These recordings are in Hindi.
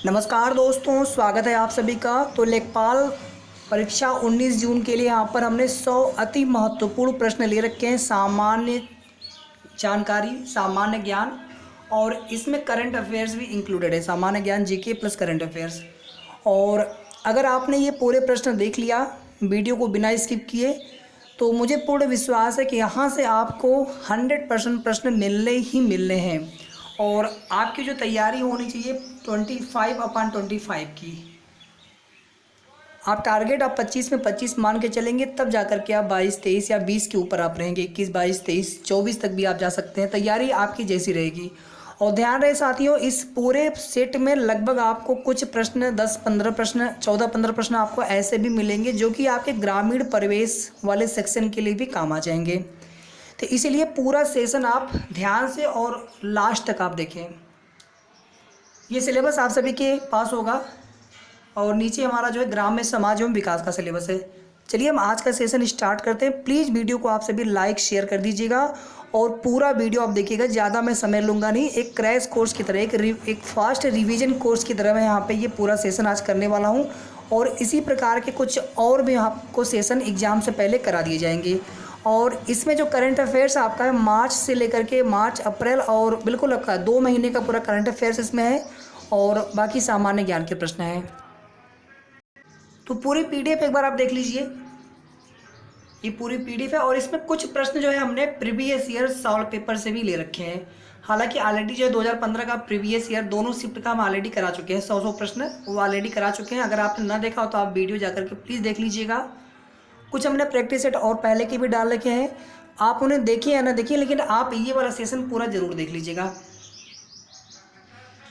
नमस्कार दोस्तों, स्वागत है आप सभी का। तो लेखपाल परीक्षा 19 जून के लिए यहाँ पर हमने 100 अति महत्वपूर्ण प्रश्न ले रखे हैं। सामान्य जानकारी, सामान्य ज्ञान, और इसमें करंट अफेयर्स भी इंक्लूडेड है। सामान्य ज्ञान, जीके प्लस करंट अफेयर्स। और अगर आपने ये पूरे प्रश्न देख लिया वीडियो को बिना स्किप किए, तो मुझे पूर्ण विश्वास है कि यहाँ से आपको 100% प्रश्न मिलने ही मिलने हैं। और आपकी जो तैयारी होनी चाहिए 25/25 की, आप टारगेट 25 में 25 मान के चलेंगे, तब जाकर के आप 22-23 या 20 के ऊपर आप रहेंगे। 21, 22, 23, 24 तक भी आप जा सकते हैं। तैयारी आपकी जैसी रहेगी। और ध्यान रहे साथियों, इस पूरे सेट में लगभग आपको कुछ प्रश्न 10-15 प्रश्न, 14-15 प्रश्न आपको ऐसे भी मिलेंगे जो कि आपके ग्रामीण परिवेश वाले सेक्शन के लिए भी काम आ जाएंगे। तो इसीलिए पूरा सेशन आप ध्यान से और लास्ट तक आप देखें। ये सिलेबस आप सभी के पास होगा और नीचे हमारा जो है ग्राम्य समाज एवं विकास का सिलेबस है। चलिए हम आज का सेशन स्टार्ट करते हैं। प्लीज़ वीडियो को आप सभी लाइक शेयर कर दीजिएगा और पूरा वीडियो आप देखिएगा। ज़्यादा मैं समय लूँगा नहीं। एक क्रैश कोर्स की तरह, एक फास्ट रिवीजन कोर्स की तरह मैं यहाँ पे ये पूरा सेशन आज करने वाला हूँ। और इसी प्रकार के कुछ और भी आपको सेशन एग्ज़ाम से पहले करा दिए जाएंगे। और इसमें जो करंट अफेयर्स आपका है, मार्च से लेकर के मार्च, अप्रैल और बिल्कुल आपका 2 महीने का पूरा करंट अफेयर्स इसमें है। और बाकी सामान्य ज्ञान के प्रश्न हैं। तो पूरी पीडीएफ एक बार आप देख लीजिए। ये पूरी पीडीएफ है और इसमें कुछ प्रश्न जो है हमने प्रीवियस ईयर सॉल्व पेपर से भी ले रखे हैं। हालांकि ऑलरेडी जो है 2015 का प्रीवियस ईयर दोनों शिफ्ट का हम ऑलरेडी करा चुके हैं। 100 प्रश्न वो ऑलरेडी करा चुके हैं। अगर आपने ना देखा हो तो आप वीडियो जाकर के प्लीज़ देख लीजिएगा। कुछ हमने प्रैक्टिस सेट और पहले के भी डाल रखे हैं। आप उन्हें देखिए या ना देखिए, लेकिन आप ये वाला सेशन पूरा जरूर देख लीजिएगा,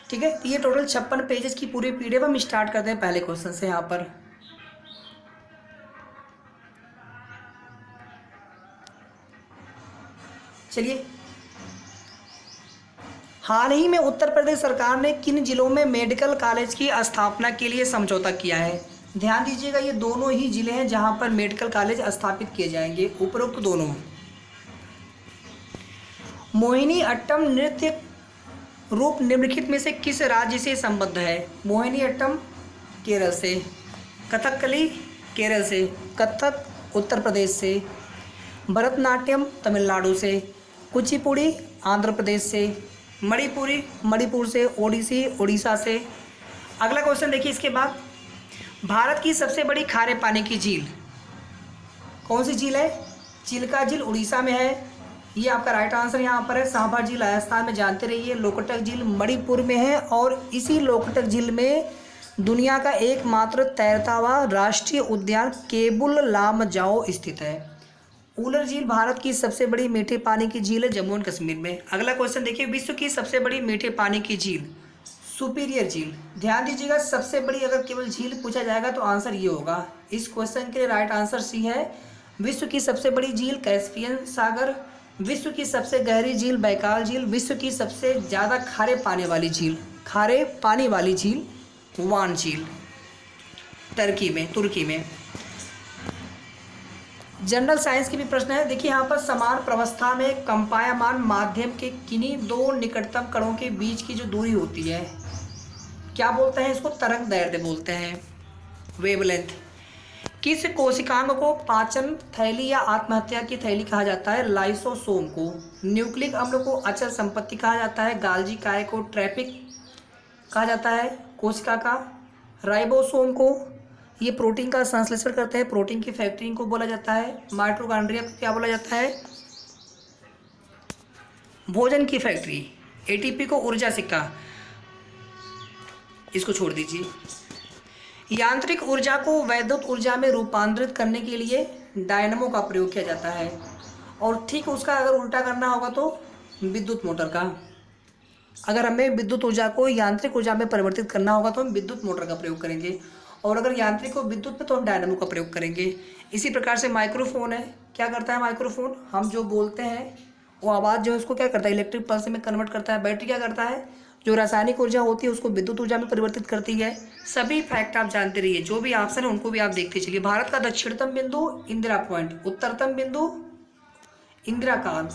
ठीक है। ये टोटल 56 पेजेस की पूरी पीडीएफ। हम स्टार्ट करते हैं पहले क्वेश्चन से। यहाँ पर चलिए, हाल ही में उत्तर प्रदेश सरकार ने किन जिलों में मेडिकल कॉलेज की स्थापना के लिए समझौता किया है? ध्यान दीजिएगा, ये दोनों ही जिले हैं जहां पर मेडिकल कॉलेज स्थापित किए जाएंगे, उपरोक्त दोनों। मोहिनी अट्टम नृत्य रूप निम्नलिखित में से किस राज्य से संबद्ध है? मोहिनी अट्टम केरल से, कथकली केरल से, कथक उत्तर प्रदेश से, भरतनाट्यम तमिलनाडु से, कुचिपुड़ी आंध्र प्रदेश से, मणिपुरी मणिपुर से, ओडिसी उड़ीसा से। अगला क्वेश्चन देखिए इसके बाद, भारत की सबसे बड़ी खारे पानी की झील कौन सी झील है? चिल्का झील उड़ीसा में है। ये आपका राइट आंसर यहाँ पर है। सांभर झील राजस्थान में, जानते रहिए। लोकटक झील मणिपुर में है और इसी लोकटक झील में दुनिया का एकमात्र तैरता हुआ राष्ट्रीय उद्यान केबुल लामजाओ स्थित है। उलर झील भारत की सबसे बड़ी मीठे पानी की झील है, जम्मू एंड कश्मीर में। अगला क्वेश्चन देखिए, विश्व की सबसे बड़ी मीठे पानी की झील? सुपीरियर झील। ध्यान दीजिएगा, सबसे बड़ी अगर केवल झील पूछा जाएगा तो आंसर ये होगा। इस क्वेश्चन के लिए राइट आंसर सी है। विश्व की सबसे बड़ी झील कैस्पियन सागर, विश्व की सबसे गहरी झील बैकाल झील, विश्व की सबसे ज़्यादा खारे पानी वाली झील वान झील, तुर्की में। जनरल साइंस के भी प्रश्न है। देखिए यहाँ पर समान प्रवस्था में कंपायमान माध्यम के किन्हीं दो निकटतम कणों के बीच की जो दूरी होती है, क्या बोलते हैं इसको? तरंग दैर्ध्य बोलते हैं, वेवलेंथ। किस कोशिकांग को पाचन थैली या आत्महत्या की थैली कहा जाता है? लाइसोसोम को। न्यूक्लिक अम्ल को अचल संपत्ति कहा जाता है। गाल्जी काय को ट्रैफिक कहा जाता है कोशिका का। राइबोसोम को ये प्रोटीन का संश्लेषण करते हैं, प्रोटीन की फैक्ट्री को बोला जाता है। माइटोकॉन्ड्रिया को क्या बोला जाता है? भोजन की फैक्ट्री। एटीपी को ऊर्जा सिक्का, इसको छोड़ दीजिए। यांत्रिक ऊर्जा को वैद्युत ऊर्जा में रूपांतरित करने के लिए डायनमो का प्रयोग किया जाता है। और ठीक उसका अगर उल्टा करना होगा तो विद्युत मोटर का। अगर हमें विद्युत ऊर्जा को यांत्रिक ऊर्जा में परिवर्तित करना होगा तो हम विद्युत मोटर का प्रयोग करेंगे, और अगर यांत्रिक को विद्युत में तो हम डायनमो का प्रयोग करेंगे। इसी प्रकार से माइक्रोफोन है, क्या करता है माइक्रोफोन? हम जो बोलते हैं वो आवाज़ जो है उसको क्या करता है? इलेक्ट्रिक पल्स में कन्वर्ट करता है। बैटरी क्या करता है? जो रासायनिक ऊर्जा होती है उसको विद्युत ऊर्जा में परिवर्तित करती है। सभी फैक्ट आप जानते रहिए, जो भी ऑप्शन है उनको भी आप देखते चलिए। भारत का दक्षिणतम बिंदु इंदिरा पॉइंट, उत्तरतम बिंदु इंदिरा कांत,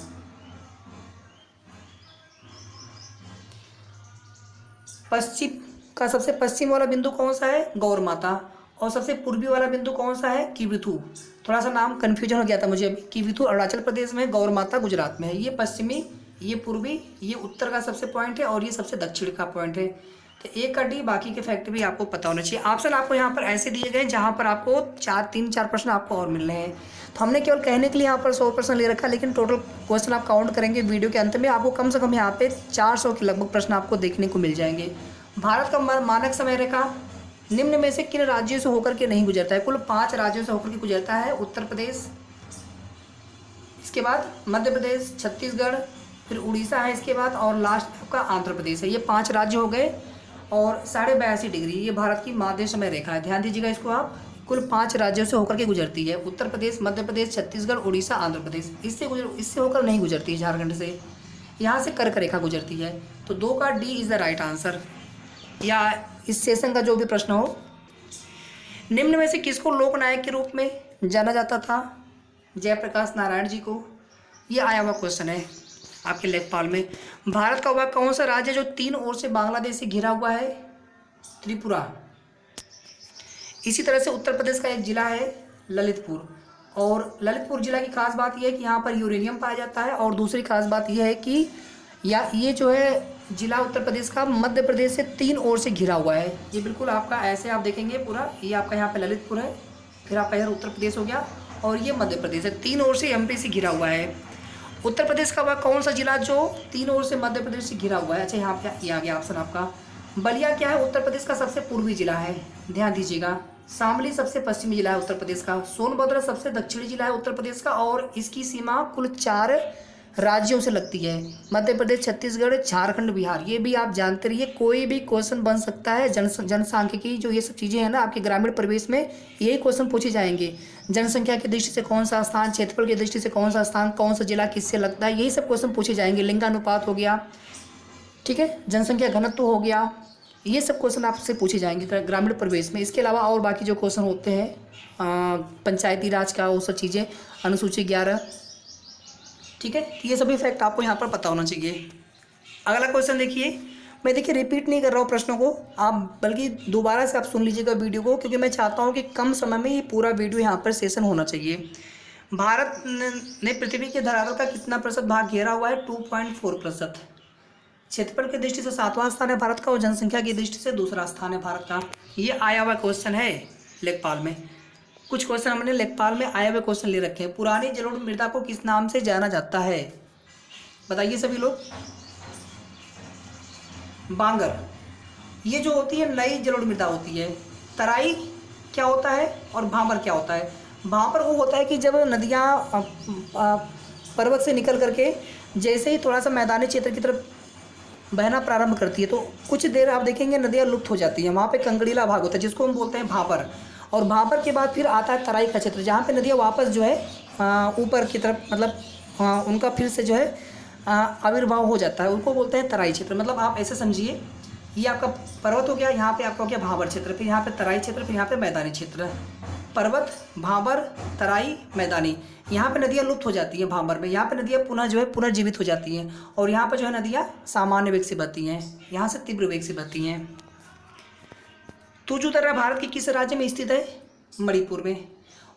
पश्चिम का सबसे पश्चिम वाला बिंदु कौन सा है? गौर माता। और सबसे पूर्वी वाला बिंदु कौन सा है? किबिथु। थोड़ा सा नाम कन्फ्यूजन हो गया था मुझे। किबिथु अरुणाचल प्रदेश में, गौर माता गुजरात में है। ये पश्चिमी, ये पूर्वी, ये उत्तर का सबसे पॉइंट है और ये सबसे दक्षिण का पॉइंट है। तो एक का डी, बाकी के फैक्ट भी आपको पता होना चाहिए। ऑप्शन आपको यहाँ पर ऐसे दिए गए जहाँ पर आपको 3-4 प्रश्न आपको और मिल रहे हैं। तो हमने केवल कहने के लिए यहाँ पर 100% ले रखा, लेकिन टोटल क्वेश्चन आप काउंट करेंगे वीडियो के अंत में, आपको कम से कम यहाँ पे 400 के लगभग प्रश्न आपको देखने को मिल जाएंगे। भारत का मानक समय रेखा निम्न में से किन राज्यों से होकर के नहीं गुजरता है? कुल 5 राज्यों से होकर के गुजरता है। उत्तर प्रदेश, इसके बाद मध्य प्रदेश, छत्तीसगढ़, फिर उड़ीसा है इसके बाद, और लास्ट आपका आंध्र प्रदेश है। ये 5 राज्य हो गए और 82.5 डिग्री ये भारत की माध्य समय रेखा है। ध्यान दीजिएगा इसको आप। कुल 5 राज्यों से होकर के गुजरती है। उत्तर प्रदेश, मध्य प्रदेश, छत्तीसगढ़, उड़ीसा, आंध्र प्रदेश। इससे होकर नहीं गुजरती है झारखंड से। यहाँ से कर्क रेखा गुजरती है। तो 2 का D is the right answer. या इस सेशन का जो भी प्रश्न हो, निम्न में से किसको लोकनायक के रूप में जाना जाता था? जयप्रकाश नारायण जी को। ये आया हुआ क्वेश्चन है आपके लेखपाल में। भारत का वह कौन सा राज्य जो 3 ओर से बांग्लादेश से घिरा हुआ है? त्रिपुरा। इसी तरह से उत्तर प्रदेश का एक जिला है ललितपुर, और ललितपुर जिला की खास बात यह है कि यहाँ पर यूरेनियम पाया जाता है। और दूसरी खास बात यह है कि ये जो है जिला उत्तर प्रदेश का मध्य प्रदेश से 3 ओर से घिरा हुआ है। ये बिल्कुल आपका ऐसे आप देखेंगे पूरा, ये आपका यहाँ पे ललितपुर है, फिर आपका इधर उत्तर प्रदेश हो गया और ये मध्य प्रदेश है। 3 ओर से एमपी से घिरा हुआ है। उत्तर प्रदेश का वह कौन सा जिला जो 3 ओर से मध्य प्रदेश से घिरा हुआ है? अच्छा, यहाँ पे ये आ गया ऑप्शन आपका। बलिया क्या है? उत्तर प्रदेश का सबसे पूर्वी जिला है। ध्यान दीजिएगा। शामली सबसे पश्चिमी जिला है उत्तर प्रदेश का। सोनभद्र सबसे दक्षिणी जिला है उत्तर प्रदेश का, और इसकी सीमा कुल 4 राज्यों से लगती है। मध्य प्रदेश, छत्तीसगढ़, झारखंड, बिहार। ये भी आप जानते रहिए, कोई भी क्वेश्चन बन सकता है। जनसांख्यिकी जो ये सब चीज़ें हैं ना, आपके ग्रामीण परिवेश में यही क्वेश्चन पूछे जाएंगे। जनसंख्या की दृष्टि से कौन सा स्थान, क्षेत्रफल की दृष्टि से कौन सा स्थान, कौन सा जिला किससे लगता है, यही सब क्वेश्चन पूछे जाएंगे। लिंगानुपात हो गया, ठीक है, जनसंख्या घनत्व हो गया, ये सब क्वेश्चन आपसे पूछे जाएंगे ग्रामीण परिवेश में। इसके अलावा और बाकी जो क्वेश्चन होते हैं पंचायती राज का, वो सब चीज़ें, अनुसूची 11, ठीक है, ये सभी फैक्ट आपको यहाँ पर पता होना चाहिए। अगला क्वेश्चन देखिए। मैं देखिए रिपीट नहीं कर रहा हूँ प्रश्नों को, आप बल्कि दोबारा से आप सुन लीजिएगा वीडियो को, क्योंकि मैं चाहता हूँ कि कम समय में ये पूरा वीडियो यहाँ पर सेशन होना चाहिए। भारत ने पृथ्वी के धरातल का कितना प्रतिशत भाग घेरा हुआ है? 2.4%। क्षेत्रफल की दृष्टि से 7वां स्थान है भारत का, और जनसंख्या की दृष्टि से दूसरा स्थान है भारत का। ये आया हुआ क्वेश्चन है लेखपाल में। कुछ क्वेश्चन हमने लेखपाल में आए हुए क्वेश्चन ले रखे हैं। पुरानी जलोढ़ मृदा को किस नाम से जाना जाता है? बताइए सभी लोग। बांगर। ये जो होती है नई जलोढ़ मृदा होती है। तराई क्या होता है और भांबर क्या होता है? भांबर वो होता है कि जब नदियाँ पर्वत से निकल करके जैसे ही थोड़ा सा मैदानी क्षेत्र की तरफ बहना प्रारंभ करती है, तो कुछ देर आप देखेंगे नदियाँ लुप्त हो जाती हैं। वहाँ पे कंकड़ीला भाग होता है जिसको हम बोलते हैं भांबर। और भांबर के बाद फिर आता है तराई का क्षेत्र, जहाँ पे नदियाँ वापस जो है ऊपर की तरफ, मतलब उनका फिर से जो है आविर्भाव हो जाता है, उनको बोलते हैं तराई क्षेत्र। मतलब आप ऐसे समझिए, ये आपका पर्वत हो गया, यहाँ पे आपका हो गया भांबर क्षेत्र, फिर यहाँ पे तराई क्षेत्र, फिर यहाँ पे मैदानी क्षेत्र। पर्वत, भांबर, तराई, मैदानी। यहाँ पे नदियाँ लुप्त हो जाती हैं भांबर में, यहाँ पे नदियाँ पुनः जो है पुनर्जीवित हो जाती हैं, और यहाँ पर जो है नदियाँ सामान्य वेग से बहती हैं, यहाँ से तीव्र वेग से बहती हैं। तुजुतरा भारत के किस राज्य में स्थित है? मणिपुर में।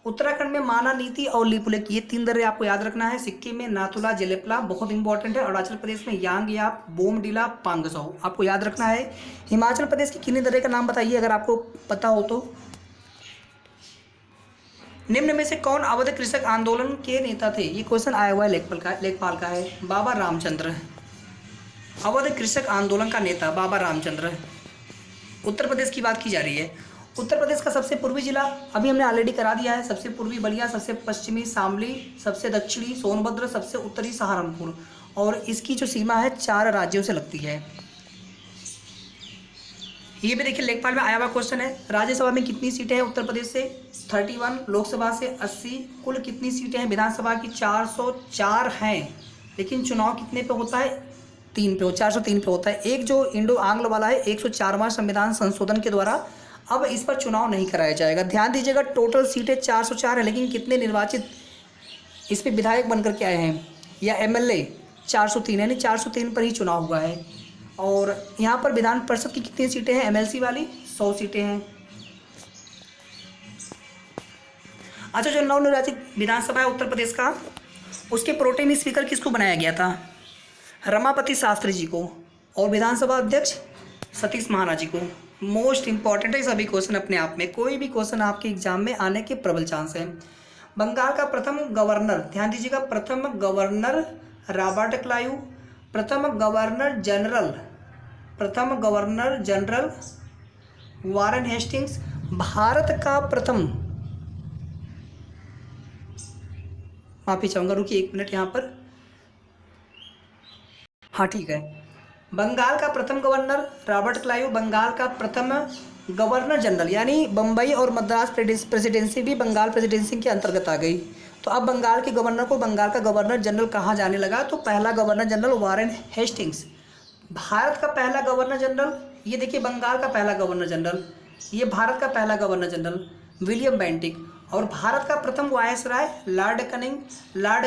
उत्तराखंड में माना, नीति और लिपुलेख, ये 3 दर्रे आपको याद रखना है। सिक्किम में नाथुला, जेलेपला, बहुत इंपॉर्टेंट है। अरुणाचल प्रदेश में यांगयाप, बोमडिला, पांगसौ, आपको याद रखना है। हिमाचल प्रदेश के किन्हीं दर्रे का नाम बताइए अगर आपको पता हो तो। निम्न में से कौन अवध कृषक आंदोलन के नेता थे? ये क्वेश्चन आया हुआ है लेखपाल का है। बाबा रामचंद्र। अवध कृषक आंदोलन का नेता बाबा रामचंद्र। उत्तर प्रदेश की बात की जा रही है। उत्तर प्रदेश का सबसे पूर्वी जिला अभी हमने ऑलरेडी करा दिया है। सबसे पूर्वी बलिया, सबसे पश्चिमी शामली, सबसे दक्षिणी सोनभद्र, सबसे उत्तरी सहारनपुर, और इसकी जो सीमा है 4 राज्यों से लगती है। ये भी देखिए लेखपाल में आया हुआ क्वेश्चन है। राज्यसभा में कितनी सीटें हैं उत्तर प्रदेश से? 31, लोकसभा से 80, कुल कितनी सीटें हैं विधानसभा की? 404 हैं, लेकिन चुनाव कितने पे होता है? 3 पे, 403 पे होता है। एक जो इंडो आंग्ल वाला है 104वां संविधान संशोधन के द्वारा अब इस पर चुनाव नहीं कराया जाएगा। ध्यान दीजिएगा, टोटल सीटें 404 है, लेकिन कितने निर्वाचित इस पर विधायक बनकर के आए हैं या एमएलए? 403, यानी 403 पर ही चुनाव हुआ है। और यहाँ पर विधान परिषद की कितनी सीटें हैं, एमएलसी वाली 100 सीटें हैं। अच्छा, जो नवनिर्वाचित विधानसभा है उत्तर प्रदेश का, उसके प्रोटेम स्पीकर किसको बनाया गया था, रमापति शास्त्री जी को, और विधानसभा अध्यक्ष सतीश महाराज जी को। मोस्ट इंपॉर्टेंट है सभी क्वेश्चन अपने आप में, कोई भी क्वेश्चन आपके एग्जाम में आने के प्रबल चांस है। बंगाल का प्रथम गवर्नर, ध्यान दीजिएगा, प्रथम गवर्नर रॉबर्ट क्लाइव, प्रथम governor general Warren Hastings, Bharat का प्रथम, माफी चाहूँगा, रुकिए 1 मिनट यहाँ पर, हाँ ठीक है, बंगाल का प्रथम गवर्नर रॉबर्ट क्लाइव, बंगाल का प्रथम गवर्नर जनरल, यानी बम्बई और मद्रास प्रेसिडेंसी भी बंगाल प्रेसिडेंसी के अंतर्गत आ गई। तो अब बंगाल के गवर्नर को बंगाल का गवर्नर जनरल कहा जाने लगा, तो पहला governor general Warren Hastings. Bharat का पहला गवर्नर जनरल, ये देखिए बंगाल का पहला गवर्नर जनरल, ये भारत का पहला गवर्नर जनरल विलियम बेंटिक। और भारत का प्रथम वायसराय लॉर्ड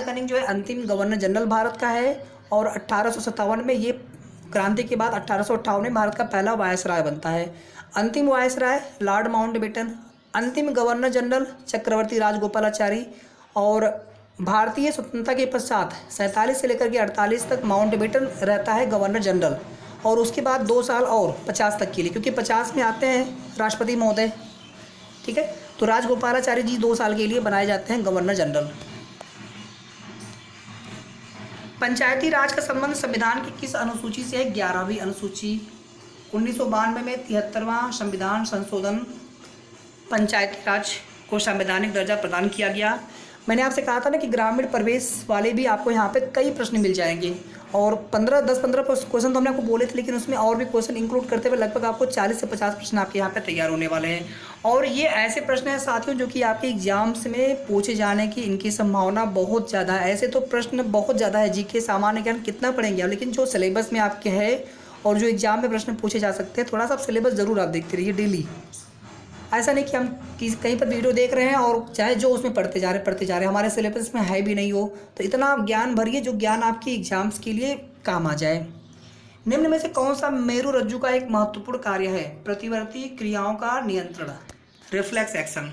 कनिंग जो है अंतिम गवर्नर जनरल भारत का है। और 1857 में ये क्रांति के बाद 1858 में भारत का पहला वायसराय बनता है। अंतिम वायसराय लॉर्ड माउंटबेटन, अंतिम गवर्नर जनरल चक्रवर्ती राजगोपालाचारी। और भारतीय स्वतंत्रता के पश्चात 47 से लेकर के 48 तक माउंटबेटन रहता है गवर्नर जनरल, और उसके बाद 2 साल और 50 तक के लिए, क्योंकि 50 में आते हैं राष्ट्रपति महोदय, ठीक है, तो राजगोपालाचारी जी 2 साल के लिए बनाए जाते हैं गवर्नर जनरल। पंचायती राज का संबंध संविधान की किस अनुसूची से है, 11वीं अनुसूची। 1992 में 73वां संविधान संशोधन पंचायती राज को संवैधानिक दर्जा प्रदान किया गया। मैंने आपसे कहा था ना कि ग्रामीण प्रवेश वाले भी आपको यहाँ पे कई प्रश्न मिल जाएंगे, और 10-15 क्वेश्चन तो हमने आपको बोले थे, लेकिन उसमें और भी क्वेश्चन इंक्लूड करते हुए लगभग आपको 40 से 50 प्रश्न आपके यहाँ पे तैयार होने वाले हैं। और ये ऐसे प्रश्न हैं साथियों जो कि आपके एग्जाम्स में पूछे जाने की इनकी संभावना बहुत ज़्यादा है। ऐसे तो प्रश्न बहुत ज़्यादा है, जीके सामान्य ज्ञान कितना पढ़ेंगे आप, लेकिन जो सिलेबस में आपके है और जो एग्जाम में प्रश्न पूछे जा सकते हैं, थोड़ा सा सिलेबस ज़रूर आप देखते रहिए डेली। ऐसा नहीं कि हम कहीं पर वीडियो देख रहे हैं और चाहे जो उसमें पढ़ते जा रहे हैं, हमारे सिलेबस में है भी नहीं हो, तो इतना ज्ञान भरिए जो ज्ञान आपकी एग्जाम्स के लिए काम आ जाए। निम्न में से कौन सा मेरु रज्जु का एक महत्वपूर्ण कार्य है, प्रतिवर्ती क्रियाओं का नियंत्रण, रिफ्लेक्स एक्शन।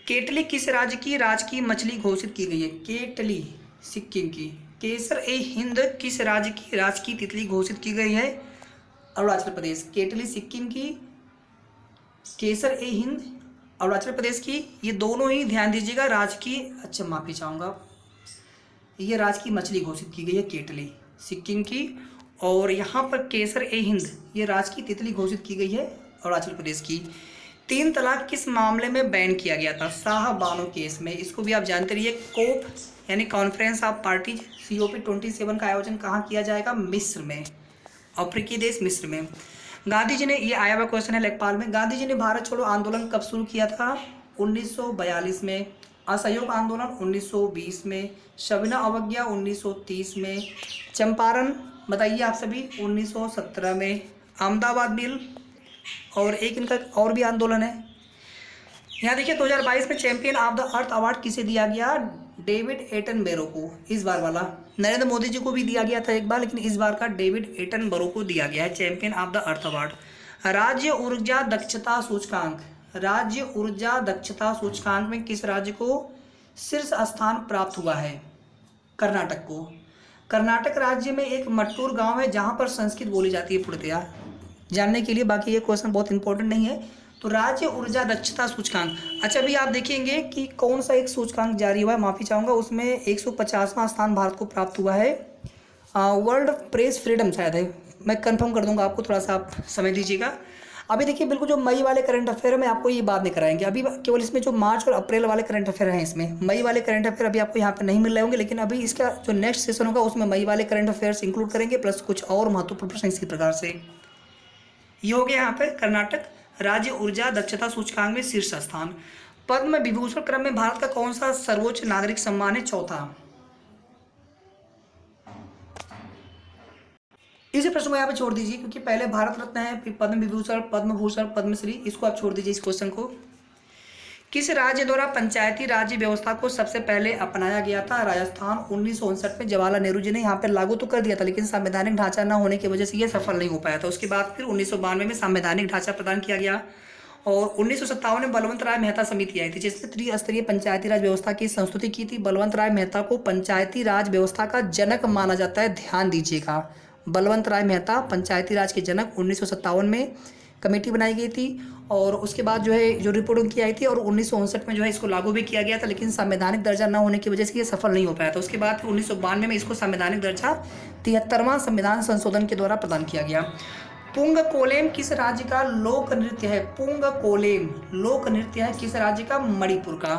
केटली किस राज्य की राजकीय मछली घोषित की गई है, केटली सिक्किम की। केसर ए हिंद किस राज्य की राजकीय तितली घोषित की गई है, अरुणाचल प्रदेश। केटली सिक्किम की, केसर ए हिंद अरुणाचल प्रदेश की। ये दोनों ही ध्यान दीजिएगा राजकीय, अच्छा माफी चाहूँगा, ये राजकीय मछली घोषित की गई है केटली सिक्किम की। और यहाँ पर केसर ए हिंद ये राजकीय तितली घोषित की गई है अरुणाचल प्रदेश की। 3 तलाक किस मामले में बैन किया गया था, शाह बानो केस में। इसको भी आप जानते रहिए। कोप यानी कॉन्फ्रेंस ऑफ पार्टीज COP 27 का आयोजन कहाँ किया जाएगा, मिस्र में, अफ्रीकी देश मिस्र में। गांधी जी ने, ये आया हुआ क्वेश्चन है लेखपाल में, गांधी जी ने भारत छोड़ो आंदोलन कब शुरू किया था, 1942 में। असहयोग आंदोलन 1920 में। सविनय अवज्ञा 1930 में। चंपारण बताइए आप सभी 1917 में। अहमदाबाद मिल, और एक इनका और भी आंदोलन है। यहाँ देखिए 2022 में champion of the earth award किसे दिया गया, डेविड एटनबरो को। इस बार वाला नरेंद्र मोदी जी को भी दिया गया था एक बार, लेकिन इस बार का डेविड एटनबरो को दिया गया है champion of the earth award. राज्य ऊर्जा दक्षता सूचकांक, राज्य ऊर्जा दक्षता सूचकांक में किस राज्य को शीर्ष स्थान प्राप्त हुआ है, कर्नाटक को। कर्नाटक राज्य में एक मट्टूर गांव है जहां पर संस्कृत बोली जाती है, पूर्णतया जानने के लिए, बाकी ये क्वेश्चन बहुत इंपॉर्टेंट नहीं है। तो राज्य ऊर्जा दक्षता सूचकांक। अच्छा अभी आप देखेंगे कि कौन सा एक सूचकांक जारी हुआ है, माफ़ी चाहूँगा, उसमें 150वां स्थान भारत को प्राप्त हुआ है। वर्ल्ड प्रेस फ्रीडम शायद है, मैं कंफर्म कर दूंगा आपको, थोड़ा सा आप समझ लीजिएगा। अभी देखिए बिल्कुल जो मई वाले करंट अफेयर में आपको ये बाद में कराएंगे, अभी केवल इसमें जो मार्च और अप्रैल वाले करंट अफेयर हैं, इसमें मई वाले करंट अफेयर अभी आपको यहाँ पे नहीं मिल रहे होंगे, लेकिन अभी इसका जो नेक्स्ट सेशन होगा उसमें मई वाले करंट अफेयर्स इंक्लूड करेंगे, प्लस कुछ और महत्वपूर्ण प्रश्न इसी प्रकार से। ये हो गया यहाँ पे कर्नाटक राज्य ऊर्जा दक्षता सूचकांक में शीर्ष स्थान। पद्म विभूषण क्रम में भारत का कौन सा सर्वोच्च नागरिक सम्मान है, चौथा। इस प्रश्न को यहाँ पे छोड़ दीजिए, क्योंकि पहले भारत रत्न है, फिर पद्म विभूषण, पद्म भूषण, पद्मश्री, इसको आप छोड़ दीजिए इस क्वेश्चन को। किस राज्य द्वारा पंचायती राज्य व्यवस्था को सबसे पहले अपनाया गया था? राजस्थान। 1959 में जवाहरलाल नेहरू जी ने यहाँ पर लागू तो कर दिया था, लेकिन संवैधानिक ढांचा न होने की वजह से ये सफल नहीं हो पाया था। उसके बाद फिर 1992 में संवैधानिक ढांचा प्रदान किया गया और 1957 में बलवंत राय मेहता समिति आई थी, जिसने त्रिस्तरीय पंचायती राज व्यवस्था की संस्तुति की थी। बलवंत राय मेहता को पंचायती राज व्यवस्था का जनक माना जाता है, ध्यान दीजिएगा। बलवंत राय मेहता पंचायती राज के जनक, 1957 में कमेटी बनाई गई थी और उसके बाद जो है जो रिपोर्ट उनकी आई थी और 1959 में जो है इसको लागू भी किया गया था, लेकिन संवैधानिक दर्जा न होने की वजह से ये सफल नहीं हो पाया था। उसके बाद फिर 1992 में इसको संवैधानिक दर्जा 73वां संविधान संशोधन के द्वारा प्रदान किया गया। पुंग कोलेम किस राज्य का लोक नृत्य है? पुंग कोलेम लोक नृत्य है किस राज्य का? मणिपुर का।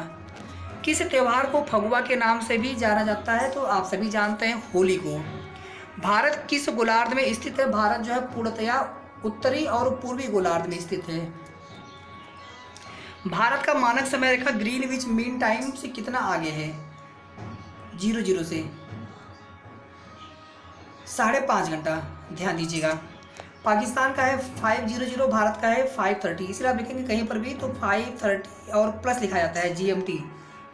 किस त्यौहार को फगुआ के नाम से भी जाना जाता है? तो आप सभी जानते हैं, होली को। भारत किस गोलार्ध में स्थित है? भारत जो है पूर्णतया उत्तरी और पूर्वी गोलार्ध में स्थित है। भारत का मानक समय रेखा ग्रीनविच मीन टाइम से कितना आगे है? 00 से 5.5 घंटा, ध्यान दीजिएगा। पाकिस्तान का है 500, भारत का है 530। इसलिए आप लिखेंगे कहीं पर भी तो 530 और प्लस लिखा जाता है, GMT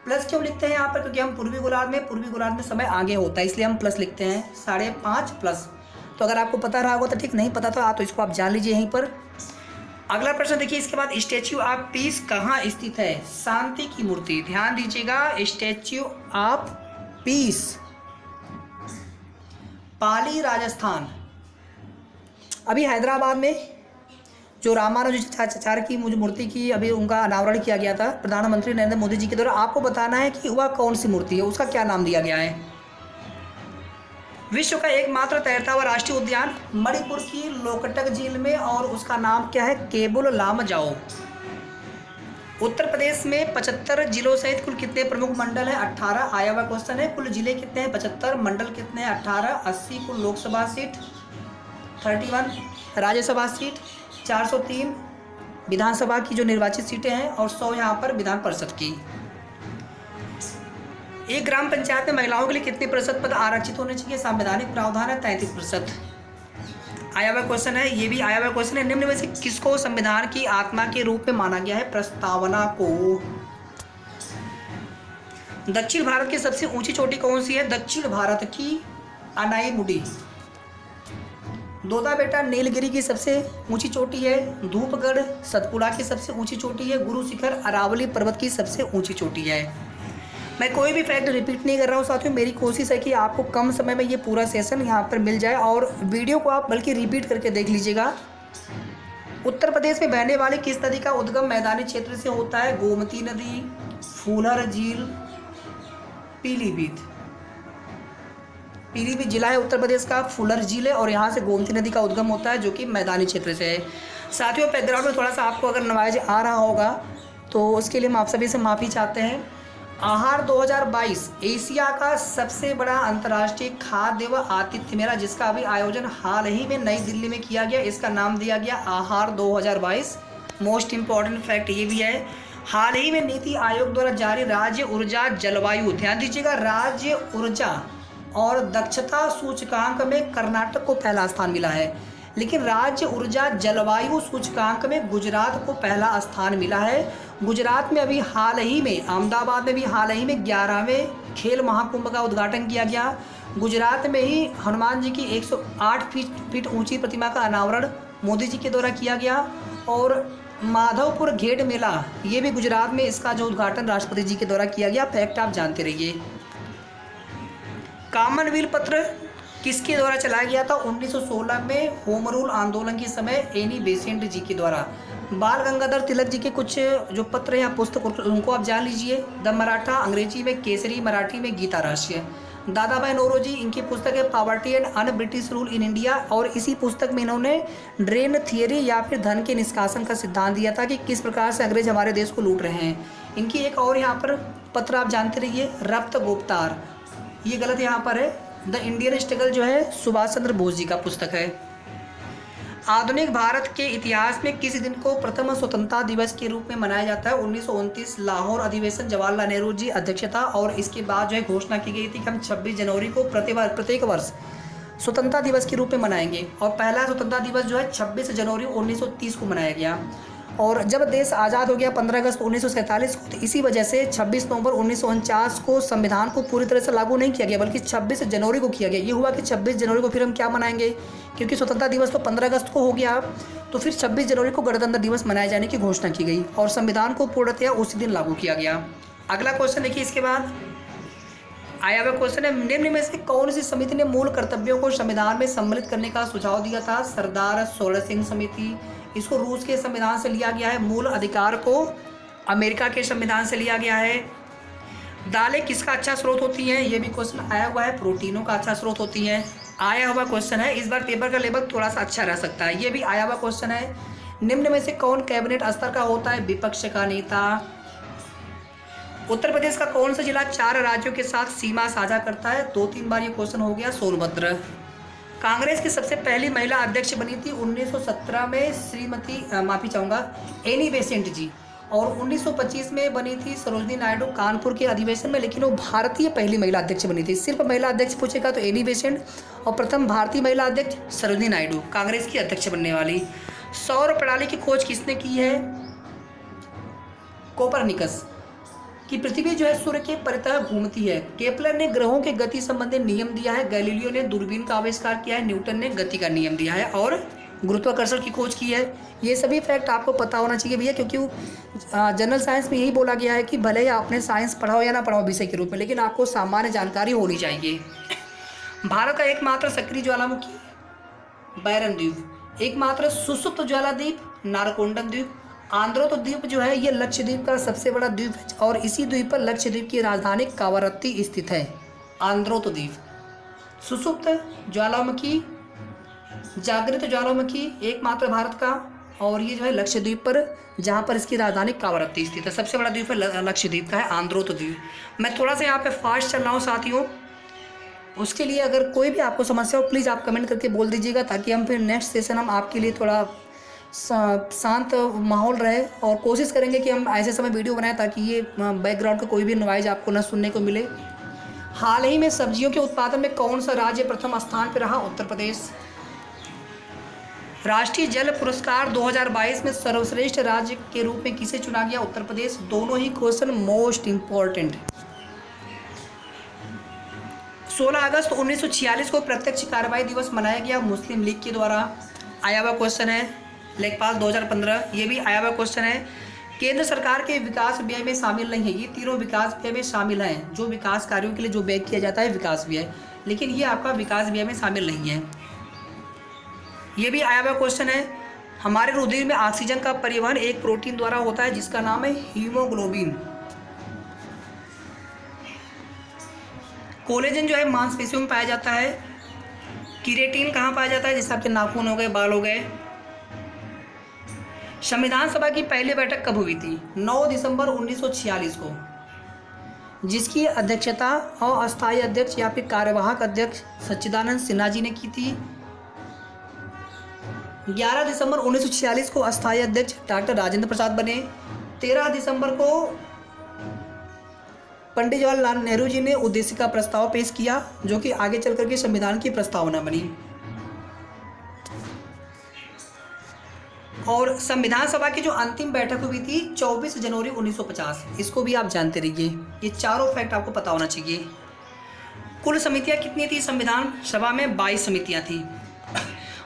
प्लस क्यों लिखते हैं यहाँ पर? क्योंकि हम पूर्वी गोलार्ध में समय आगे होता है, इसलिए हम प्लस लिखते हैं, 5.5 प्लस। तो अगर आपको पता रहा होगा तो ठीक, नहीं पता था तो इसको आप जान लीजिए यहीं पर। अगला प्रश्न देखिए इसके बाद, स्टैच्यू ऑफ पीस कहाँ स्थित है? शांति की मूर्ति, ध्यान दीजिएगा। स्टैच्यू ऑफ पीस पाली, राजस्थान। अभी हैदराबाद में जो रामानुजाचार्य की मूर्ति की अभी उनका अनावरण किया गया था प्रधानमंत्री नरेंद्र मोदी जी के द्वारा। आपको बताना है कि वह कौन सी मूर्ति है, उसका क्या नाम दिया गया है। विश्व का एकमात्र तैरता हुआ राष्ट्रीय उद्यान मणिपुर की लोकटक झील में और उसका नाम क्या है? केबुल लामजाओ। उत्तर प्रदेश में 75 जिलों सहित कुल कितने प्रमुख मंडल हैं? 18। आया हुआ क्वेश्चन है। कुल जिले कितने हैं? 75। मंडल कितने हैं? 18। 80 कुल लोकसभा सीट, 31 राज्यसभा सीट, 403 विधानसभा की जो निर्वाचित सीटें हैं और 100 यहाँ पर विधान परिषद की। एक ग्राम पंचायत में महिलाओं के लिए कितने प्रतिशत पद आरक्षित होने चाहिए? संवैधानिक प्रावधान है 33%। आया हुआ क्वेश्चन है, ये भी आया हुआ क्वेश्चन है। निम्न में से किसको संविधान की आत्मा के रूप में माना गया है? प्रस्तावना को। दक्षिण भारत की सबसे ऊंची चोटी कौन सी है? दक्षिण भारत की अनाईमुडी। दोदा बेटा नीलगिरी की सबसे ऊंची चोटी है। धूपगढ़ सतपुड़ा की सबसे ऊंची चोटी है। गुरु शिखर अरावली पर्वत की सबसे ऊंची चोटी है। मैं कोई भी फैक्ट रिपीट नहीं कर रहा हूँ साथियों, मेरी कोशिश है कि आपको कम समय में ये पूरा सेशन यहाँ पर मिल जाए और वीडियो को आप बल्कि रिपीट करके देख लीजिएगा। उत्तर प्रदेश में बहने वाली किस नदी का उद्गम मैदानी क्षेत्र से होता है? गोमती नदी, फूलर झील, पीलीभीत। पीलीभीत जिला है उत्तर प्रदेश का, फूलर झील है और यहाँ से गोमती नदी का उद्गम होता है जो कि मैदानी क्षेत्र से है। साथियों बैकग्राउंड में थोड़ा सा आपको अगर नॉइज आ रहा होगा तो उसके लिए हम आप सभी से माफ़ी चाहते हैं। आहार 2022 एशिया का सबसे बड़ा अंतर्राष्ट्रीय खाद्य व आतिथ्य मेला, जिसका अभी आयोजन हाल ही में नई दिल्ली में किया गया, इसका नाम दिया गया आहार 2022। मोस्ट इम्पॉर्टेंट फैक्ट ये भी है, हाल ही में नीति आयोग द्वारा जारी राज्य ऊर्जा जलवायु, ध्यान दीजिएगा, राज्य ऊर्जा और दक्षता सूचकांक में कर्नाटक को पहला स्थान मिला है, लेकिन राज्य ऊर्जा जलवायु सूचकांक में गुजरात को पहला स्थान मिला है। गुजरात में अभी हाल ही में, अहमदाबाद में भी हाल ही में 11वें खेल महाकुंभ का उद्घाटन किया गया। गुजरात में ही हनुमान जी की 108 फीट ऊंची प्रतिमा का अनावरण मोदी जी के द्वारा किया गया और माधवपुर घेट मेला, ये भी गुजरात में, इसका जो उद्घाटन राष्ट्रपति जी के द्वारा किया गया। फैक्ट आप जानते रहिए। कॉमनवेल्थ पत्र किसके द्वारा चलाया गया था? 1916 में होम रूल आंदोलन के समय एनी बेसेंट जी के द्वारा। बाल गंगाधर तिलक जी के कुछ जो पत्र या पुस्तक उनको आप जान लीजिए। द मराठा, अंग्रेजी में केसरी, मराठी में गीता राष्ट्रीय। दादा भाई नौरोजी, इनकी पुस्तक है poverty and un British rule in India और इसी पुस्तक में इन्होंने ड्रेन थियरी या फिर धन के निष्कासन का सिद्धांत दिया था कि किस प्रकार से अंग्रेज हमारे देश को लूट रहे हैं। इनकी एक और यहाँ पर पत्र आप जानते रहिए, रफ्त गुप्तार, ये गलत यहाँ पर है। द इंडियन स्ट्रगल जो है सुभाष चंद्र बोस जी का पुस्तक है। आधुनिक भारत के इतिहास में किस दिन को प्रथम स्वतंत्रता दिवस के रूप में मनाया जाता है? 1929 लाहौर अधिवेशन, जवाहरलाल नेहरू जी अध्यक्षता और इसके बाद जो है घोषणा की गई थी कि हम 26 जनवरी को प्रत्येक वर्ष स्वतंत्रता दिवस के रूप में मनाएंगे और पहला स्वतंत्रता दिवस जो है 26 जनवरी 1930 को मनाया गया। और जब देश आज़ाद हो गया 15 अगस्त 1947 को, तो इसी वजह से 26 नवंबर 1949 को संविधान को पूरी तरह से लागू नहीं किया गया, बल्कि 26 जनवरी को किया गया। ये हुआ कि 26 जनवरी को फिर हम क्या मनाएंगे, क्योंकि स्वतंत्रता दिवस तो 15 अगस्त को हो गया, तो फिर 26 जनवरी को गणतंत्र दिवस मनाए जाने की घोषणा की गई और संविधान को पूर्णतया उसी दिन लागू किया गया। अगला क्वेश्चन देखिए, इसके बाद आया हुआ क्वेश्चन है, निम्न में से कौन सी समिति ने मूल कर्तव्यों को संविधान में सम्मिलित करने का सुझाव दिया था? सरदार सोलर सिंह समिति। इसको रूस के संविधान से लिया गया है। मूल अधिकार को अमेरिका के संविधान से लिया गया है। दालें किसका अच्छा स्रोत होती हैं? ये भी क्वेश्चन आया हुआ है। प्रोटीनों का अच्छा स्रोत होती हैं। आया हुआ क्वेश्चन है। इस बार पेपर का लेवल थोड़ा सा अच्छा रह सकता है। ये भी आया हुआ क्वेश्चन है। निम्न में से कौन कैबिनेट स्तर का होता है? विपक्ष का नेता। उत्तर प्रदेश का कौन सा जिला 4 राज्यों के साथ सीमा साझा करता है? 2-3 बार ये क्वेश्चन हो गया। सोनभद्र। कांग्रेस की सबसे पहली महिला अध्यक्ष बनी थी 1917 में श्रीमती एनी बेसेंट जी, और 1925 में बनी थी सरोजनी नायडू कानपुर के अधिवेशन में, लेकिन वो भारतीय पहली महिला अध्यक्ष बनी थी। सिर्फ महिला अध्यक्ष पूछेगा तो एनी बेसेंट, और प्रथम भारतीय महिला अध्यक्ष सरोजनी नायडू कांग्रेस की अध्यक्ष बनने वाली। सौर प्रणाली की खोज किसने की है? कोपरनिकस। कि पृथ्वी जो है सूर्य के परितः घूमती है। केपलर ने ग्रहों के गति संबंधी नियम दिया है। गैलीलियो ने दूरबीन का आविष्कार किया है। न्यूटन ने गति का नियम दिया है और गुरुत्वाकर्षण की खोज की है। ये सभी फैक्ट आपको पता होना चाहिए भैया, क्योंकि जनरल साइंस में यही बोला गया है कि भले ही आपने साइंस पढ़ाओ या ना पढ़ाओ विषय के रूप में, लेकिन आपको सामान्य जानकारी होनी चाहिए। भारत का एकमात्र सक्रिय ज्वालामुखी बैरन द्वीप। एकमात्र सुसुप्त ज्वाला द्वीप नारकोंडम द्वीप। आंद्रोत द्वीप जो है ये लक्षद्वीप का सबसे बड़ा द्वीप है, और इसी द्वीप पर लक्षद्वीप की राजधानी कावारत्ती स्थित है। आंद्रोत द्वीप। सुसुप्त ज्वालामुखी, जागृत ज्वालामुखी एकमात्र भारत का, और ये जो है लक्षद्वीप पर, जहाँ पर इसकी राजधानी कावारत्ती स्थित है। सबसे बड़ा द्वीप है लक्षद्वीप का है आंद्रोत द्वीप। मैं थोड़ा सा यहाँ पे फास्ट चल रहा हूँ साथियों, उसके लिए अगर कोई भी आपको समस्या हो प्लीज़ आप कमेंट करके बोल दीजिएगा, ताकि हम फिर नेक्स्ट सेशन हम आपके लिए थोड़ा शांत माहौल रहे, और कोशिश करेंगे कि हम ऐसे समय वीडियो बनाएं ताकि ये बैकग्राउंड का कोई भी नॉइज आपको न सुनने को मिले। हाल ही में सब्जियों के उत्पादन में कौन सा राज्य प्रथम स्थान पर रहा? उत्तर प्रदेश। राष्ट्रीय जल पुरस्कार 2022 में सर्वश्रेष्ठ राज्य के रूप में किसे चुना गया? उत्तर प्रदेश। दोनों ही क्वेश्चन मोस्ट इम्पॉर्टेंट। 16 अगस्त 1946 को प्रत्यक्ष कार्रवाई दिवस मनाया गया मुस्लिम लीग के द्वारा। आया हुआ क्वेश्चन है। लेखपाल 2015। ये भी आया हुआ क्वेश्चन है। केंद्र सरकार के विकास व्यय में शामिल नहीं है। ये तीनों विकास व्यय में शामिल हैं, जो विकास कार्यों के लिए जो व्यय किया जाता है विकास व्यय, लेकिन ये आपका विकास व्यय में शामिल नहीं है। ये भी आया हुआ क्वेश्चन है। हमारे रुधिर में ऑक्सीजन का परिवहन एक प्रोटीन द्वारा होता है जिसका नाम है हीमोग्लोबिन। कोलेजन जो है मांसपेशियों में पाया जाता है। कीरेटिन कहाँ पाया जाता है? जैसे आपके नाखून हो गए, बाल हो गए। संविधान सभा की पहली बैठक कब हुई थी? 9 दिसंबर 1946 को, जिसकी अध्यक्षता अस्थायी अध्यक्ष या फिर कार्यवाहक अध्यक्ष सच्चिदानंद सिन्हा जी ने की थी। 11 दिसंबर 1946 को अस्थायी अध्यक्ष डॉक्टर राजेंद्र प्रसाद बने। 13 दिसंबर को पंडित जवाहरलाल नेहरू जी ने उद्देश्य का प्रस्ताव पेश किया, जो कि आगे चल करके संविधान की प्रस्तावना बनी। और संविधान सभा की जो अंतिम बैठक हुई थी 24 जनवरी 1950, इसको भी आप जानते रहिए। ये चारों फैक्ट आपको पता होना चाहिए। कुल समितियां कितनी थी संविधान सभा में? 22 समितियां थी।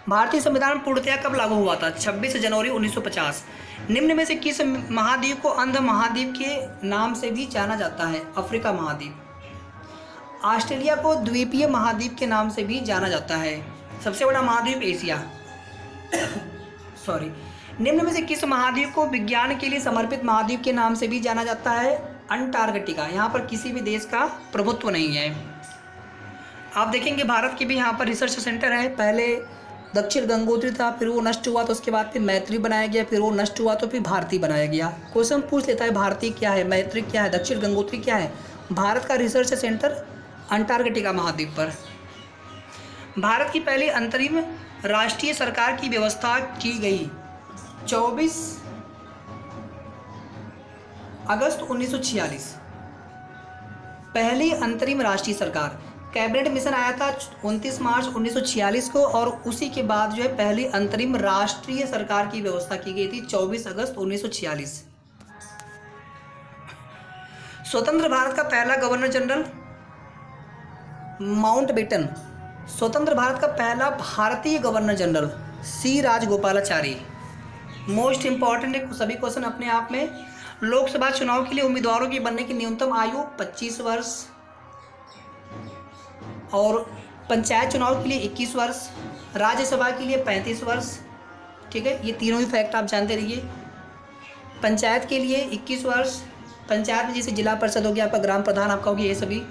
भारतीय संविधान पूर्णतया कब लागू हुआ था? 26 जनवरी 1950। निम्न में से किस महाद्वीप को अंध महाद्वीप के नाम से भी जाना जाता है? अफ्रीका महाद्वीप। ऑस्ट्रेलिया को द्वीपीय महाद्वीप के नाम से भी जाना जाता है। सबसे बड़ा महाद्वीप एशिया। निम्न में से किस महाद्वीप को विज्ञान के लिए समर्पित महाद्वीप के नाम से भी जाना जाता है? अंटार्कटिका। यहाँ पर किसी भी देश का प्रभुत्व नहीं है। आप देखेंगे भारत के भी यहाँ पर रिसर्च सेंटर है। पहले दक्षिण गंगोत्री था, फिर वो नष्ट हुआ, तो उसके बाद फिर मैत्री बनाया गया, फिर वो नष्ट हुआ तो फिर भारती बनाया गया। क्वेश्चन पूछ लेता है भारती क्या है, मैत्री क्या है, दक्षिण गंगोत्री क्या है? भारत का रिसर्च सेंटर अंटार्कटिका महाद्वीप पर। भारत की पहली अंतरिम राष्ट्रीय सरकार की व्यवस्था की गई 24 अगस्त 1946। पहली अंतरिम राष्ट्रीय सरकार कैबिनेट मिशन आया था 29 मार्च 1946 को, और उसी के बाद जो है पहली अंतरिम राष्ट्रीय सरकार की व्यवस्था की गई थी 24 अगस्त 1946। स्वतंत्र भारत का पहला गवर्नर जनरल माउंटबेटन। स्वतंत्र भारत का पहला भारतीय गवर्नर जनरल सी राजगोपालाचारी। मोस्ट इंपॉर्टेंट है सभी क्वेश्चन अपने आप में। लोकसभा चुनाव के लिए उम्मीदवारों की बनने की न्यूनतम आयु 25 वर्ष, और पंचायत चुनाव के लिए 21 वर्ष, राज्यसभा के लिए 35 वर्ष। ठीक है, ये तीनों ही फैक्ट आप जानते रहिए। पंचायत के लिए 21 वर्ष, पंचायत में जैसे जिला परिषद हो गया, आपका ग्राम प्रधान आपका हो गया, ये सभी।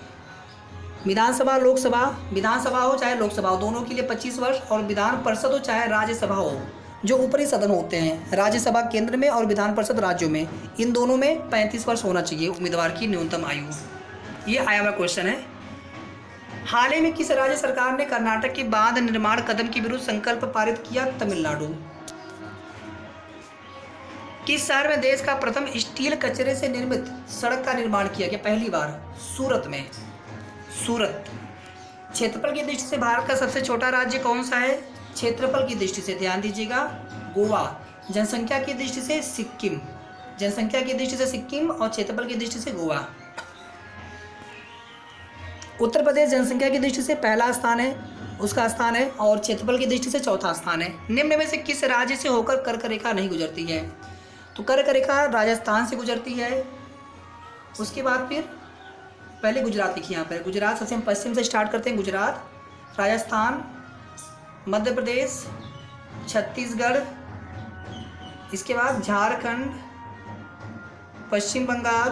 विधानसभा लोकसभा, विधानसभा हो चाहे लोकसभा हो, दोनों के लिए 25 वर्ष, और विधान परिषद हो चाहे राज्यसभा हो, जो ऊपरी सदन होते हैं, राज्यसभा केंद्र में और विधान परिषद राज्यों में, इन दोनों में 35 वर्ष होना चाहिए उम्मीदवार की न्यूनतम आयु। ये आया हुआ क्वेश्चन है। हाल ही में किस राज्य सरकार ने कर्नाटक के बांध निर्माण कदम के विरुद्ध संकल्प पारित किया? तमिलनाडु। किस शहर में देश का प्रथम स्टील कचरे से निर्मित सड़क का निर्माण किया गया? पहली बार सूरत में। सूरत। क्षेत्रफल की दृष्टि से भारत का सबसे छोटा राज्य कौन सा है? क्षेत्रफल की दृष्टि से ध्यान दीजिएगा, गोवा। जनसंख्या की दृष्टि से सिक्किम। जनसंख्या की दृष्टि से सिक्किम और क्षेत्रफल की दृष्टि से गोवा। उत्तर प्रदेश जनसंख्या की दृष्टि से पहला स्थान है, उसका स्थान है, और क्षेत्रफल की दृष्टि से चौथा स्थान है। निम्न में से किस राज्य से होकर कर्क रेखा नहीं गुजरती है? तो कर्क रेखा राजस्थान से गुजरती है। उसके बाद फिर पहले गुजरात लिखिए यहाँ पर। गुजरात सबसे हम पश्चिम से स्टार्ट करते हैं। गुजरात, राजस्थान, मध्य प्रदेश, छत्तीसगढ़, इसके बाद झारखंड, पश्चिम बंगाल,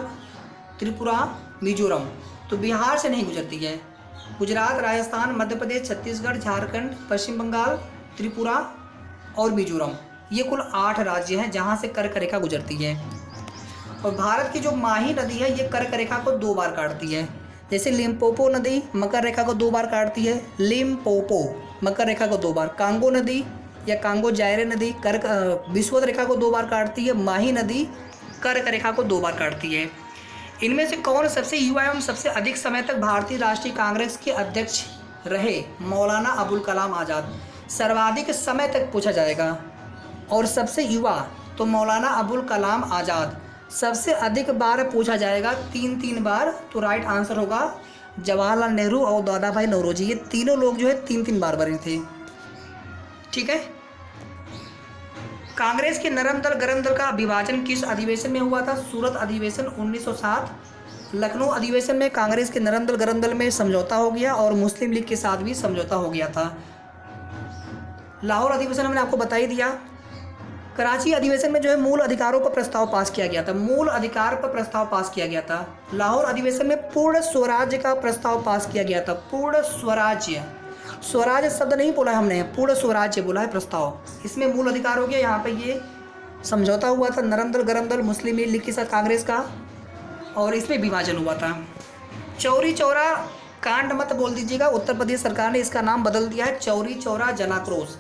त्रिपुरा, मिजोरम। तो बिहार से नहीं गुजरती है। गुजरात, राजस्थान, मध्य प्रदेश, छत्तीसगढ़, झारखंड, पश्चिम बंगाल, त्रिपुरा और मिजोरम, ये कुल 8 राज्य हैं जहाँ से कर्क रेखा गुजरती है। और भारत की जो माही नदी है ये कर्क रेखा को 2 बार काटती है। जैसे लिम्पोपो नदी मकर रेखा को 2 बार काटती है, लिम्पोपो मकर रेखा को 2 बार। कांगो नदी या कांगो जायरे नदी कर्क विषुवत रेखा को 2 बार काटती है। माही नदी कर्क रेखा को 2 बार काटती है। इनमें से कौन सबसे युवा एवं सबसे अधिक समय तक भारतीय राष्ट्रीय कांग्रेस के अध्यक्ष रहे? मौलाना अबुल कलाम आज़ाद। सर्वाधिक समय तक पूछा जाएगा। और सबसे युवा तो मौलाना अबुल कलाम आज़ाद। सबसे अधिक बार पूछा जाएगा, 3 बार। तो राइट आंसर होगा जवाहरलाल नेहरू और दादा भाई नौरोजी। ये तीनों लोग जो है 3 बार बने थे। ठीक है। कांग्रेस के नरम दल गरम दल का विभाजन किस अधिवेशन में हुआ था? सूरत अधिवेशन 1907। लखनऊ अधिवेशन में कांग्रेस के नरम दल गरम दल में समझौता हो गया और मुस्लिम लीग के साथ भी समझौता हो गया था। लाहौर अधिवेशन हमने आपको बता ही दिया। कराची अधिवेशन में जो है मूल अधिकारों पर प्रस्ताव पास किया गया था। मूल अधिकार पर प्रस्ताव पास किया गया था। लाहौर अधिवेशन में पूर्ण स्वराज्य का प्रस्ताव पास किया गया था। पूर्ण स्वराज्य, स्वराज्य शब्द नहीं बोला हमने, पूर्ण स्वराज्य बोला है प्रस्ताव। इसमें मूल अधिकार हो गया। यहाँ पे ये समझौता हुआ था नरम दल गरम दल मुस्लिम लीग के साथ कांग्रेस का, और इसमें विभाजन हुआ था। चौरी चौरा कांड मत बोल दीजिएगा। उत्तर प्रदेश सरकार ने इसका नाम बदल दिया है चौरी चौरा जनाक्रोश।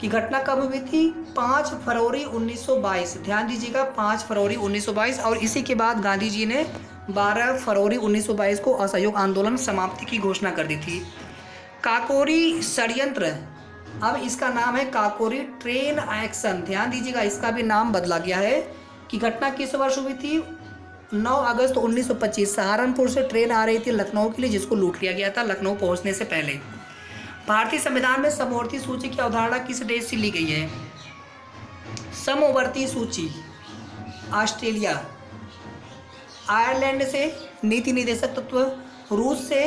की घटना कब हुई थी? 5 फरवरी 1922। ध्यान दीजिएगा, 5 फरवरी 1922। और इसी के बाद गांधी जी ने 12 फरवरी 1922 को असहयोग आंदोलन समाप्ति की घोषणा कर दी थी। काकोरी षड्यंत्र, अब इसका नाम है काकोरी ट्रेन एक्शन। ध्यान दीजिएगा, इसका भी नाम बदला गया है। कि घटना किस वर्ष हुई थी? 9 अगस्त 1925। सहारनपुर से ट्रेन आ रही थी लखनऊ के लिए, जिसको लूट लिया गया था लखनऊ पहुंचने से पहले। भारतीय संविधान में समवर्ती सूची की अवधारणा किस देश से ली गई है? समवर्ती सूची ऑस्ट्रेलिया, आयरलैंड से नीति निर्देशक तत्व, रूस से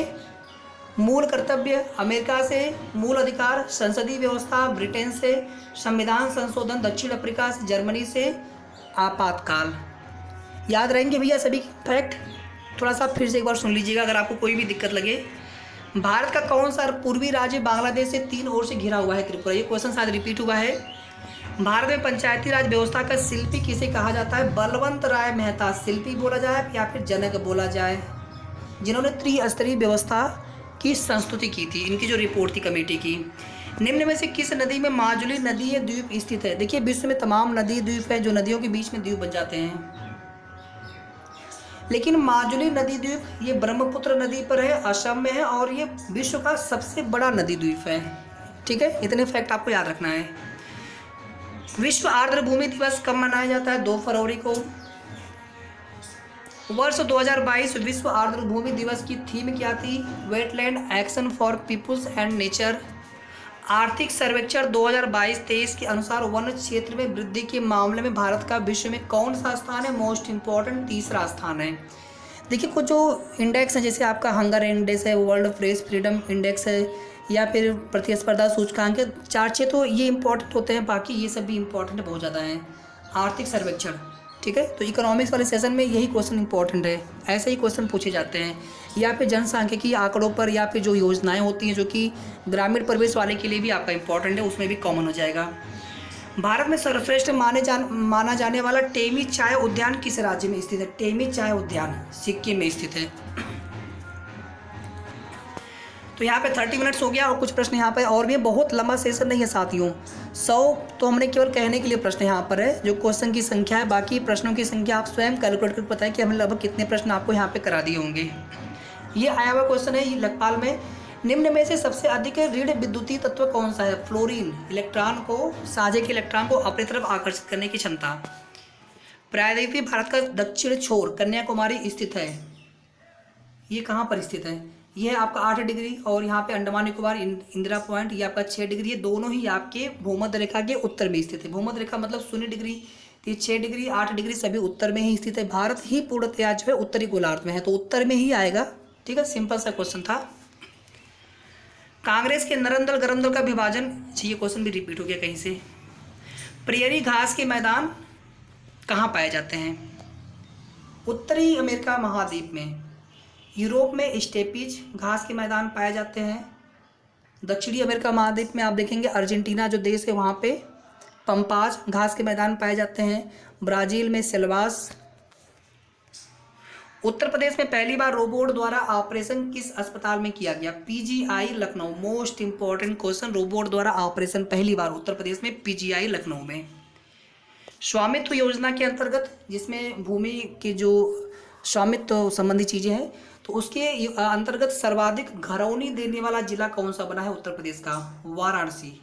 मूल कर्तव्य, अमेरिका से मूल अधिकार, संसदीय व्यवस्था, ब्रिटेन से संविधान संशोधन, दक्षिण अफ्रीका से, जर्मनी से आपातकाल। याद रहेंगे भैया सभी फैक्ट? थोड़ा सा फिर से एक बार सुन लीजिएगा अगर आपको कोई भी दिक्कत लगे। भारत का कौन सा पूर्वी राज्य बांग्लादेश से 3 ओर से घिरा हुआ है? त्रिपुरा। ये क्वेश्चन शायद रिपीट हुआ है। भारत में पंचायती राज व्यवस्था का शिल्पी किसे कहा जाता है? बलवंत राय मेहता शिल्पी बोला जाए या फिर जनक बोला जाए, जिन्होंने त्रिस्तरीय व्यवस्था की संस्तुति की थी। इनकी जो रिपोर्ट थी कमेटी की। निम्न में से किस नदी में माजुली नदी ये द्वीप स्थित है? देखिए, विश्व में तमाम नदी द्वीप है जो नदियों के बीच में द्वीप बन जाते हैं। लेकिन माजुली नदी द्वीप ये ब्रह्मपुत्र नदी पर है, असम में है, और ये विश्व का सबसे बड़ा नदी द्वीप है। ठीक है, इतने फैक्ट आपको याद रखना है। विश्व आर्द्र भूमि दिवस कब मनाया जाता है? 2 फरवरी को। वर्ष 2022 विश्व आर्द्र भूमि दिवस की थीम क्या थी? Wetland action for peoples and nature. आर्थिक सर्वेक्षण 2022-23 के अनुसार वन क्षेत्र में वृद्धि के मामले में भारत का विश्व में कौन सा स्थान है? मोस्ट इम्पॉर्टेंट तीसरा स्थान है। देखिए, कुछ जो इंडेक्स है, जैसे आपका हंगर इंडेक्स है, वर्ल्ड प्रेस फ्रीडम इंडेक्स है, या फिर प्रतिस्पर्धा सूचकांक, 4-6 तो ये इंपॉर्टेंट होते हैं, बाकी ये सब भी इंपॉर्टेंट बहुत ज़्यादा हैं। आर्थिक सर्वेक्षण, ठीक है, तो इकोनॉमिक्स वाले सेशन में यही क्वेश्चन इंपॉर्टेंट है, ऐसे ही क्वेश्चन पूछे जाते हैं। या फिर जनसांख्यिकी आंकड़ों पर, या फिर जो योजनाएं होती हैं जो कि ग्रामीण परिवेश वाले के लिए भी आपका इंपॉर्टेंट है, उसमें भी कॉमन हो जाएगा। भारत में सर्वश्रेष्ठ माना जाने वाला टेमी चाय उद्यान किस राज्य में स्थित है? टेमी चाय उद्यान सिक्किम में स्थित है। तो यहाँ पे 30 मिनट्स हो गया, और कुछ प्रश्न यहाँ पे और भी, बहुत लंबा सेशन नहीं है साथियों। 100 तो हमने केवल कहने के लिए प्रश्न यहाँ पर है, जो क्वेश्चन की संख्या है, बाकी प्रश्नों की संख्या आप स्वयं कैलकुलेट करके बताएं कि हमने लगभग कितने प्रश्न आपको यहाँ पे करा दिए होंगे। ये आया हुआ क्वेश्चन है, ये लेखपाल में, निम्न में से सबसे अधिक ऋण विद्युतीय तत्व कौन सा है? फ्लोरीन। इलेक्ट्रॉन को, साझे के इलेक्ट्रॉन को अपनी तरफ आकर्षित करने की क्षमता। प्रायद्वीपीय भारत का दक्षिण छोर कन्याकुमारी स्थित है, ये कहाँ पर स्थित है? ये है आपका 8 डिग्री, और यहाँ पे अंडमान निकोबार इंदिरा पॉइंट ये आपका 6 डिग्री है। दोनों ही आपके भूमध्य रेखा के उत्तर में स्थित है। भूमध्य रेखा मतलब 0 डिग्री, तो 6 डिग्री 8 डिग्री सभी उत्तर में ही स्थित है। भारत ही पूर्णतया जो है उत्तरी गोलार्ध में है, तो उत्तर में ही आएगा। ठीक है, सिंपल सा क्वेश्चन था। कांग्रेस के नरम दल गरम दल का विभाजन, ये क्वेश्चन भी रिपीट हो गया कहीं से। प्रेयरी घास के मैदान कहाँ पाए जाते हैं? उत्तरी अमेरिका महाद्वीप में। यूरोप में स्टेपीज घास के मैदान पाए जाते हैं। दक्षिणी अमेरिका महाद्वीप में आप देखेंगे अर्जेंटीना जो देश है, वहाँ पे पंपाज घास के मैदान पाए जाते हैं। ब्राज़ील में सेल्वास। उत्तर प्रदेश में पहली बार रोबोट द्वारा ऑपरेशन किस अस्पताल में किया गया? PGI Lucknow. Most important question, robot द्वारा ऑपरेशन पहली बार उत्तर प्रदेश में पीजीआई लखनऊ में। स्वामित्व योजना के अंतर्गत, जिसमें भूमि की जो स्वामित्व संबंधी चीज़ें हैं, तो उसके अंतर्गत सर्वाधिक घरौनी देने वाला जिला कौन सा बना है उत्तर प्रदेश का? वाराणसी।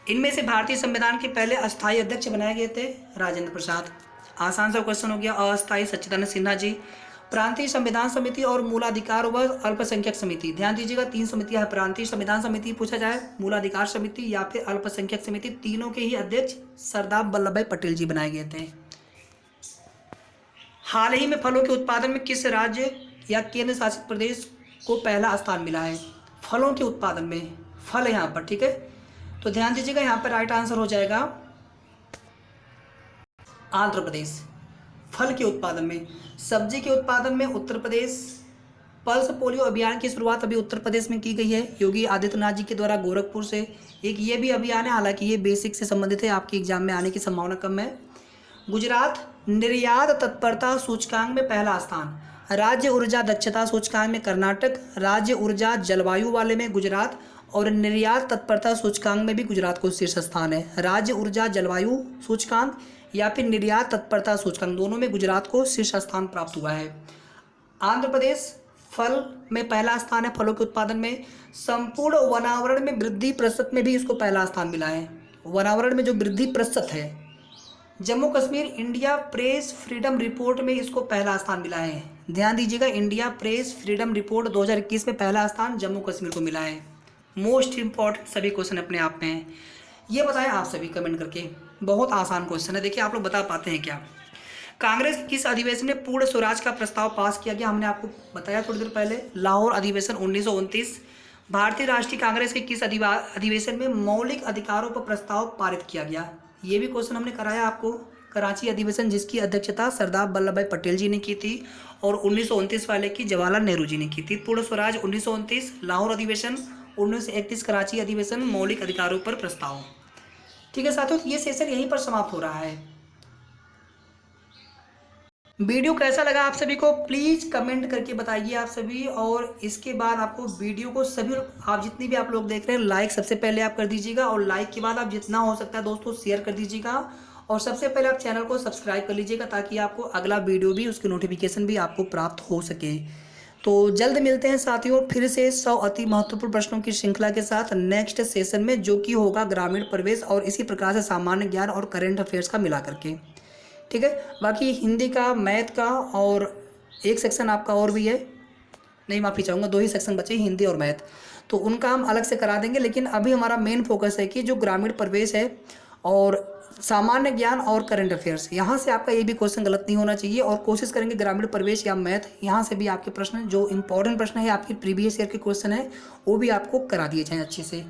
इनमें से भारतीय संविधान के पहले अस्थायी अध्यक्ष बनाए गए थे राजेंद्र प्रसाद। आसान सा क्वेश्चन हो गया। अस्थायी सच्चिदानंद सिन्हा जी। प्रांतीय संविधान समिति और मूलाधिकार व अल्पसंख्यक समिति, ध्यान दीजिएगा 3 समितियां हैं। प्रांतीय संविधान समिति पूछा जाए, मूलाधिकार समिति या फिर अल्पसंख्यक समिति, तीनों के ही अध्यक्ष सरदार वल्लभ भाई पटेल जी बनाए गए थे। हाल ही में फलों के उत्पादन में किस राज्य या केंद्र शासित प्रदेश को पहला स्थान मिला है? फलों के उत्पादन में, फल यहाँ पर, ठीक है, तो ध्यान दीजिएगा यहाँ पर राइट आंसर हो जाएगा आंध्र प्रदेश। फल के उत्पादन में, सब्जी के उत्पादन में उत्तर प्रदेश। पल्स पोलियो अभियान की शुरुआत अभी उत्तर प्रदेश में की गई है योगी आदित्यनाथ जी के द्वारा गोरखपुर से। एक ये भी अभियान है, हालांकि ये बेसिक से संबंधित है, आपके एग्जाम में आने की संभावना कम है। गुजरात निर्यात तत्परता सूचकांक में पहला स्थान। राज्य ऊर्जा दक्षता सूचकांक में कर्नाटक, राज्य ऊर्जा जलवायु वाले में गुजरात, और निर्यात तत्परता सूचकांक में भी गुजरात को शीर्ष स्थान है। राज्य ऊर्जा जलवायु सूचकांक या फिर निर्यात तत्परता सूचकांक, दोनों में गुजरात को शीर्ष स्थान प्राप्त हुआ है। आंध्र प्रदेश फल में पहला स्थान है, फलों के उत्पादन में। संपूर्ण वनावरण में वृद्धि प्रतिशत में भी इसको पहला स्थान मिला है, वनावरण में जो वृद्धि प्रतिशत है। Jammu Kashmir India press freedom report में इसको पहला स्थान मिला है। ध्यान दीजिएगा, इंडिया प्रेस फ्रीडम रिपोर्ट 2021 में पहला स्थान जम्मू कश्मीर को मिला है। मोस्ट इंपॉर्टेंट सभी क्वेश्चन अपने आप में हैं। ये बताएं आप सभी कमेंट करके, बहुत आसान क्वेश्चन है, देखिए आप लोग बता पाते हैं क्या। कांग्रेस किस अधिवेशन में पूर्ण स्वराज का प्रस्ताव पास किया गया? हमने आपको बताया थोड़ी देर पहले, लाहौर अधिवेशन 1929। भारतीय राष्ट्रीय कांग्रेस के किस अधिवेशन में मौलिक अधिकारों पर प्रस्ताव पारित किया गया? ये भी क्वेश्चन हमने कराया आपको। कराची अधिवेशन, जिसकी अध्यक्षता सरदार वल्लभ भाई पटेल जी ने की थी, और 1929 वाले की जवाहरलाल नेहरू जी ने की थी। पूर्ण स्वराज 1929, लाहौर अधिवेशन 1931, कराची अधिवेशन, मौलिक अधिकारों पर प्रस्ताव। ठीक है साथियों, ये सेशन यहीं पर समाप्त हो रहा है। वीडियो कैसा लगा आप सभी को प्लीज़ कमेंट करके बताइए आप सभी, और इसके बाद आपको वीडियो को सभी आप जितनी भी आप लोग देख रहे हैं लाइक सबसे पहले आप कर दीजिएगा, और लाइक के बाद आप जितना हो सकता है दोस्तों शेयर कर दीजिएगा, और सबसे पहले आप चैनल को सब्सक्राइब कर लीजिएगा ताकि आपको अगला वीडियो भी उसकी नोटिफिकेशन भी आपको प्राप्त हो सके। तो जल्द मिलते हैं साथियों फिर से 100 अति महत्वपूर्ण प्रश्नों की श्रृंखला के साथ नेक्स्ट सेशन में, जो कि होगा ग्रामीण प्रवेश और इसी प्रकार से सामान्य ज्ञान और करंट अफेयर्स का मिला करके। ठीक है, बाकी हिंदी का, मैथ का और एक सेक्शन आपका और भी है, नहीं माफ़ी चाहूँगा, 2 ही सेक्शन बचे, हिंदी और मैथ, तो उनका हम अलग से करा देंगे। लेकिन अभी हमारा मेन फोकस है कि जो ग्रामीण प्रवेश है और सामान्य ज्ञान और करंट अफेयर्स, यहाँ से आपका ये भी क्वेश्चन गलत नहीं होना चाहिए। और कोशिश करेंगे ग्रामीण प्रवेश या मैथ, यहाँ से भी आपके प्रश्न जो इंपॉर्टेंट प्रश्न है, आपकी प्रीवियस ईयर के क्वेश्चन है, वो भी आपको करा दिए जाएँ अच्छे से।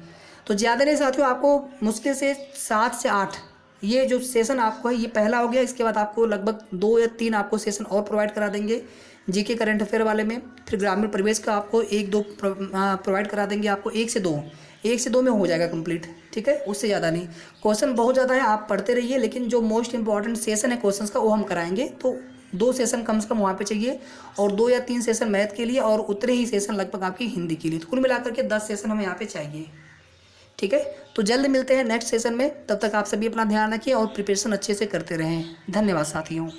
तो ज़्यादा नहीं साथियों, आपको मुश्किल से 7 से 8 ये जो सेशन आपको है ये पहला हो गया। इसके बाद आपको लगभग 2 या 3 आपको सेशन और प्रोवाइड करा देंगे जीके करंट अफेयर वाले में। फिर ग्रामीण प्रवेश का आपको 1-2 प्रोवाइड करा देंगे, आपको 1 से 2 में हो जाएगा कंप्लीट। ठीक है, उससे ज़्यादा नहीं। क्वेश्चन बहुत ज़्यादा है, आप पढ़ते रहिए, लेकिन जो मोस्ट इंपॉर्टेंट सेशन है क्वेश्चंस का वो हम कराएंगे। तो 2 सेशन कम से कम वहाँ पे चाहिए और 2 या 3 सेशन मैथ के लिए और उतने ही सेशन लगभग आपकी हिंदी के लिए। तो कुल मिलाकर के 10 सेशन हमें यहाँ पे चाहिए। ठीक है, तो जल्द मिलते हैं नेक्स्ट सेशन में। तब तक आप सभी अपना ध्यान रखिए और प्रिपरेशन अच्छे से करते रहें। धन्यवाद साथियों।